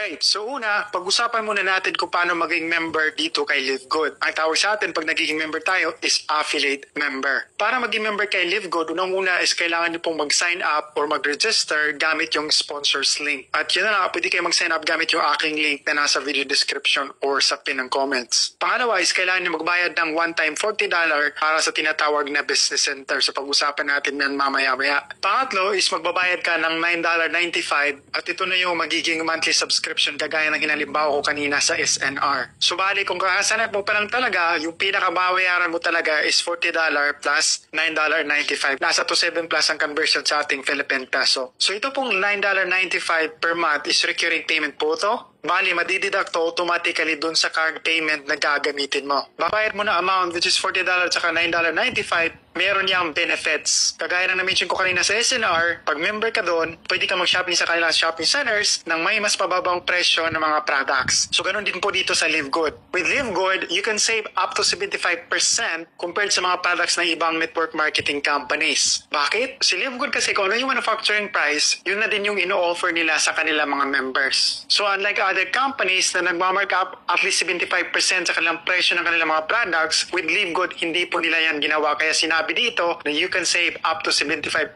Right, so una, pag-usapan muna natin kung paano maging member dito kay LiveGood. Ang tawag sa atin pag nagiging member tayo is affiliate member. Para maging member kay LiveGood, unang-una is kailangan niyo pong mag-sign up or mag-register gamit yung sponsors link. At yun na nga, pwede kayo mag-sign up gamit yung aking link na nasa video description or sa pin ng comments. Pangalawa is kailangan niyo magbayad ng one-time $40 para sa tinatawag na business center. So pag-usapan natin yan mamaya-maya. Pangatlo is magbabayad ka ng $9.95 at ito na yung magiging monthly subscription kagaya ng hinalimbawa ko kanina sa SNR. So bali kung kakasanap mo pa lang talaga, yung pinakababayaran mo talaga is $40 plus $9.95. Nasa to 7 plus ang conversion sa ating Philippine peso. So ito pong $9.95 per month is recurring payment po to. Bali, madideduct to automatically dun sa card payment na gagamitin mo. Babayad mo na amount which is $40 at $9.95, meron niyang benefits. Kagaya ng na-mention ko kanina sa SNR, pag member ka doon, pwede ka mag-shopping sa kanilang shopping centers ng may mas pababang presyo ng mga products. So, ganun din po dito sa LiveGood. With LiveGood, you can save up to 75% compared sa mga products ng ibang network marketing companies. Bakit? Si LiveGood kasi kung ano yung manufacturing price, yun na din yung ino-offer nila sa kanilang mga members. So, unlike other companies na nagmamark up at least 75% sa kanilang presyo ng kanilang mga products, with LiveGood, hindi po nila yan ginawa. Kaya sinabi dito na you can save up to 75%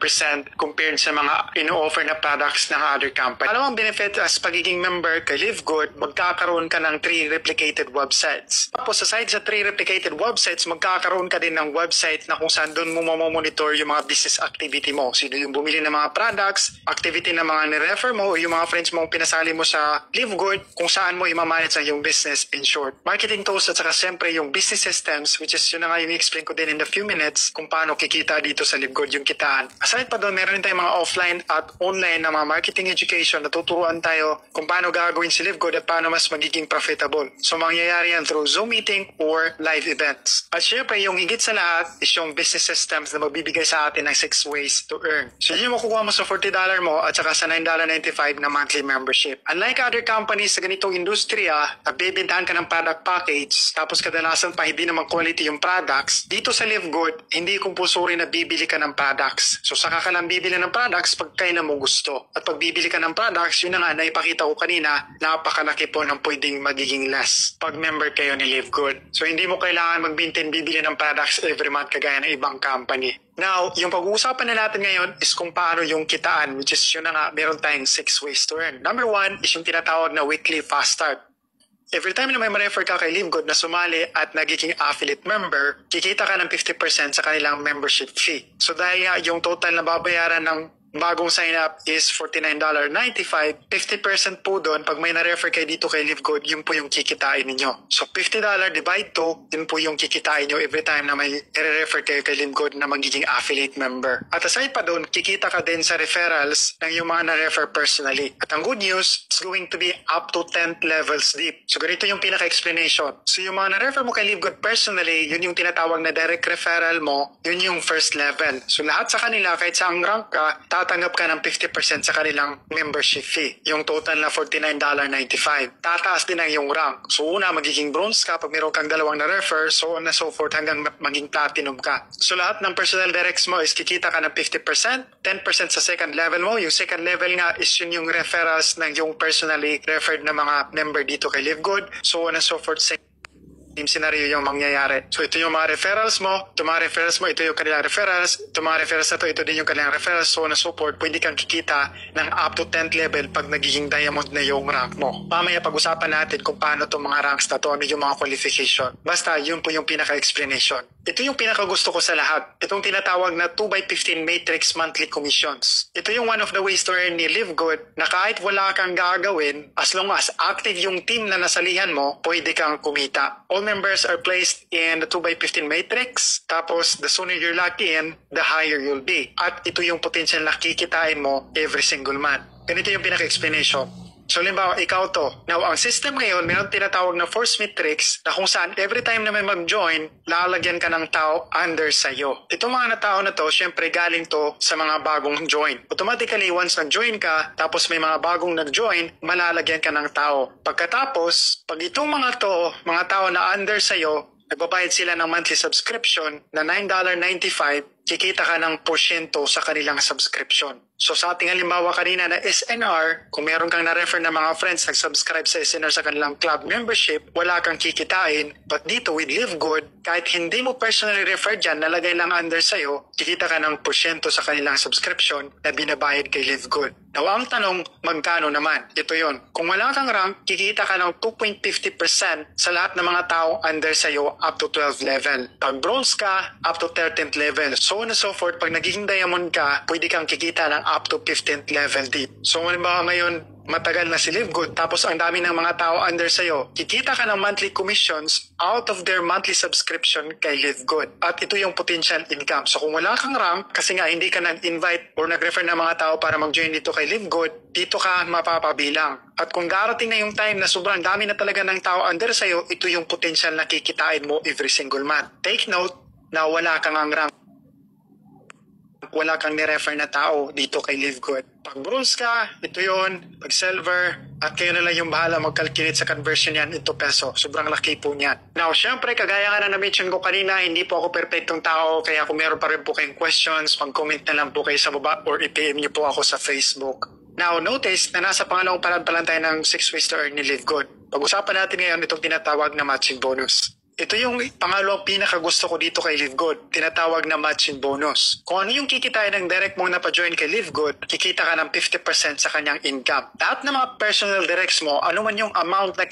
compared sa mga ino-offer na products ng other company. Alam ang benefit as pagiging member kay LiveGood, magkakaroon ka ng 3 replicated websites. Tapos aside sa 3 replicated websites, magkakaroon ka din ng website na kung saan doon mo mamonitor yung mga business activity mo. Sino yung bumili ng mga products, activity ng mga nirefer mo, o yung mga friends mo pinasali mo sa LiveGood, kung saan mo i-manage ang yung business in short. Marketing tools at saka siyempre yung business systems, which is yun na nga yung i-explain ko din in a few minutes kung paano kikita dito sa LiveGood yung kitaan. Aside pa doon, meron din tayong mga offline at online na mga marketing education na tuturuan tayo kung paano gagawin si LiveGood at paano mas magiging profitable. So mangyayari yan through Zoom meeting or live events. At syempre yung higit sa lahat is yung business systems na magbibigay sa atin ng 6 ways to earn. So yun yung makukuha mo sa $40 mo at saka sa $9.95 na monthly membership. Unlike other companies sa ganitong industriya, nagbebentahan ka ng product package, tapos kadalasan pa hindi naman quality yung products, dito sa LiveGood, hindi compulsory na bibili ka ng products. So saka ka lang bibili ng products pag kailan mo gusto. At pag bibili ka ng products, yun na nga, naipakita ko kanina, napakalaki po ng pwedeng magiging less pag member kayo ni LiveGood. So hindi mo kailangan bibili ng products every month kagaya ng ibang company. Now, yung pag-uusapan na natin ngayon is kung paano yung kitaan, which is yun na nga, meron tayong 6 ways to earn. Number 1 is yung tinatawag na weekly fast start. Every time na may ma-refer ka kay LiveGood na sumali at nagiging affiliate member, kikita ka ng 50% sa kanilang membership fee. So dahil yung total na babayaran ng bagong sign up is $49.95, 50% po doon, pag may na-refer kayo dito kay LiveGood, yun po yung kikitain ninyo. So $50 divide 2, yun po yung kikitain nyo every time na may i-refer kayo kay LiveGood na magiging affiliate member. At aside pa doon, kikita ka din sa referrals ng yung mga na-refer personally. At ang good news, it's going to be up to 10 levels deep. So ganito yung pinaka-explanation. So yung mga na-refer mo kay LiveGood personally, yun yung tinatawag na direct referral mo, yun yung first level. So lahat sa kanila, kahit saang rank ka, tatanggap ka ng 50% sa kanilang membership fee. Yung total na $49.95. Tataas din ang yung rank. So una, magiging bronze ka pag meron kang dalawang na-refer, so on and so forth hanggang maging platinum ka. So lahat ng personal directs mo is kikita ka ng 50%, 10% sa second level mo. Yung second level nga is yun yung referrals ng yung personally referred na mga member dito kay LiveGood. So on and so forth, same scenario yung mangyayari. So ito yung mga referrals mo, ito mga referrals mo, ito yung kanilang referrals, ito mga referrals na to, ito din yung kanilang referrals, so on and so forth, pwede kang kikita ng up to 10th level pag nagiging diamond na yung rank mo. Mamaya pag-usapan natin kung paano itong mga ranks na to, ano yung mga qualification. Basta yun po yung pinaka-explanation. Ito yung pinakagusto ko sa lahat. Itong tinatawag na 2x15 matrix monthly commissions. Ito yung one of the ways to earn ni LiveGood na kahit wala kang gagawin, as long as active yung team na nasalihan mo, pwede kang kumita. All members are placed in the 2x15 matrix. Tapos, the sooner you're locked in, the higher you'll be. At ito yung potential na kikitain mo every single month. Ganito yung pinaka-explanation. So, limbawa, ikaw to. Now, ang system ngayon, mayroon tinatawag na force matrix na kung saan every time na may mag-join, lalagyan ka ng tao under sa'yo. Itong mga tao na to, syempre galing to sa mga bagong join. Automatically, once nag-join ka, tapos may mga bagong nag-join, malalagyan ka ng tao. Pagkatapos, pag itong mga tao na under sa'yo, nagbabayad sila ng monthly subscription na $9.95, kikita ka ng porsyento sa kanilang subscription. So sa ating halimbawa kanina na SNR, kung meron kang na-refer na mga friends nag-subscribe sa SNR sa kanilang club membership, wala kang kikitain. But dito with Live Good, kahit hindi mo personally refer dyan, nalagay lang under sa'yo, kikita ka ng porsyento sa kanilang subscription na binabayad kay Live Good. Now ang tanong, magkano naman? Ito yon. Kung wala kang rank, kikita ka ng 2.50% sa lahat ng mga tao under sa'yo up to 12 level. Pag bronze ka, up to 13th level. So on and so forth, pag naging diamond ka, pwede kang kikita ng up to 15th level deep. So halimbawa ngayon, matagal na si Live Good, tapos ang dami ng mga tao under sa'yo, kikita ka ng monthly commissions out of their monthly subscription kay Live Good. At ito yung potential income. So kung wala kang rank, kasi nga hindi ka nag-invite or nag-refer ng mga tao para mag-join dito kay Live Good, dito ka mapapabilang. At kung darating na yung time na sobrang dami na talaga ng tao under sa'yo, ito yung potential na kikitain mo every single month. Take note na wala kang ang rank. Wala kang ni-refer na tao dito kay Live Good. Pag bronze ka, ito yon. Pag silver, at kayo na lang yung bahala mag-calculate sa conversion yan into peso. Sobrang laki po niyan. Now, syempre, kagaya nga na na-mention ko kanina, hindi po ako perfectong tao, kaya kung meron pa rin po kayong questions, mag-comment na lang po kayo sa baba or i-PM niyo po ako sa Facebook. Now, notice na nasa pangalawang pa lang tayo ng 6 ways to earn ni Live Good. Pag-usapan natin ngayon itong tinatawag na matching bonus. Ito yung pangalawang pinakagusto ko dito kay Live Good, tinatawag na matching bonus. Kung ano yung kikitain ng direct mong napajoin kay Live Good, kikita ka ng 50% sa kanyang income. Lahat ng mga personal directs mo, ano man yung amount na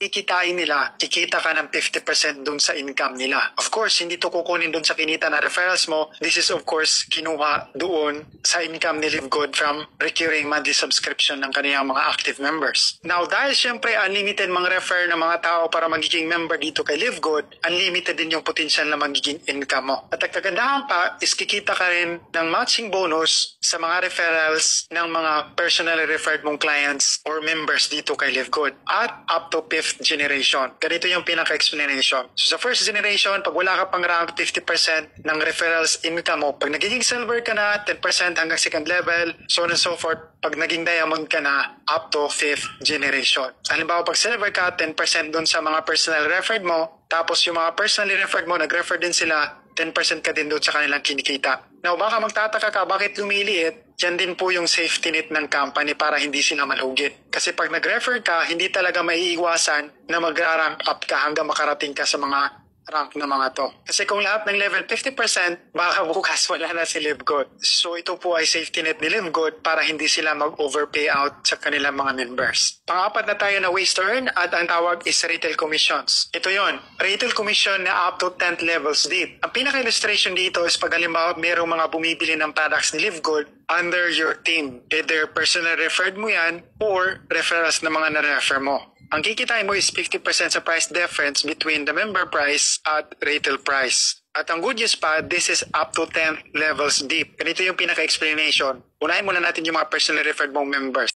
kikitain nila, kikita ka ng 50% dun sa income nila. Of course, hindi to kukunin dun sa kinita na referrals mo. This is of course kinuha doon sa income ni Live Good from recurring monthly subscription ng kanilang mga active members. Now, dahil syempre unlimited mga refer ng mga tao para magiging member dito kay Live Good, unlimited din yung potential na magiging income mo. At ang kagandahan pa is kikita ka rin ng matching bonus sa mga referrals ng mga personally referred mong clients or members dito kay Live Good at up to 5th generation. Ganito yung pinaka-explanation. So sa first generation, pag wala ka pang rank, 50% ng referrals income mo. Pag nagiging silver ka na, 10% hanggang second level, so on and so forth. Pag naging diamond ka na, up to 5th generation. Halimbawa, pag silver ka, 10% dun sa mga personal referred mo, tapos yung mga personally referred mo, nag-refer din sila, 10% ka din doon sa kanilang kinikita. Now, baka magtataka ka, bakit lumiliit? Yan din po yung safety net ng company para hindi sila malugi. Kasi pag nag-refer ka, hindi talaga maiiwasan na mag-rank up ka hanggang makarating ka sa mga rank na mga to. Kasi kung lahat ng level 50%, baka bukas wala na si Live Good. So ito po ay safety net ni Live Good para hindi sila mag-overpay out sa kanilang mga members. Pang-apat na tayo na ways to earn at ang tawag is retail commissions. Ito yon, retail commission na up to 10th levels deep. Ang pinaka-illustration dito is pag halimbawa mayroong mga bumibili ng products ni Live Good under your team. Either personal referred mo yan or referrals na mga na-refer mo. Ang kikitain mo is 50% sa price difference between the member price at retail price. At ang good news pa, this is up to 10 levels deep. Ganito yung pinaka-explanation. Unahin muna natin yung mga personally referred mong members.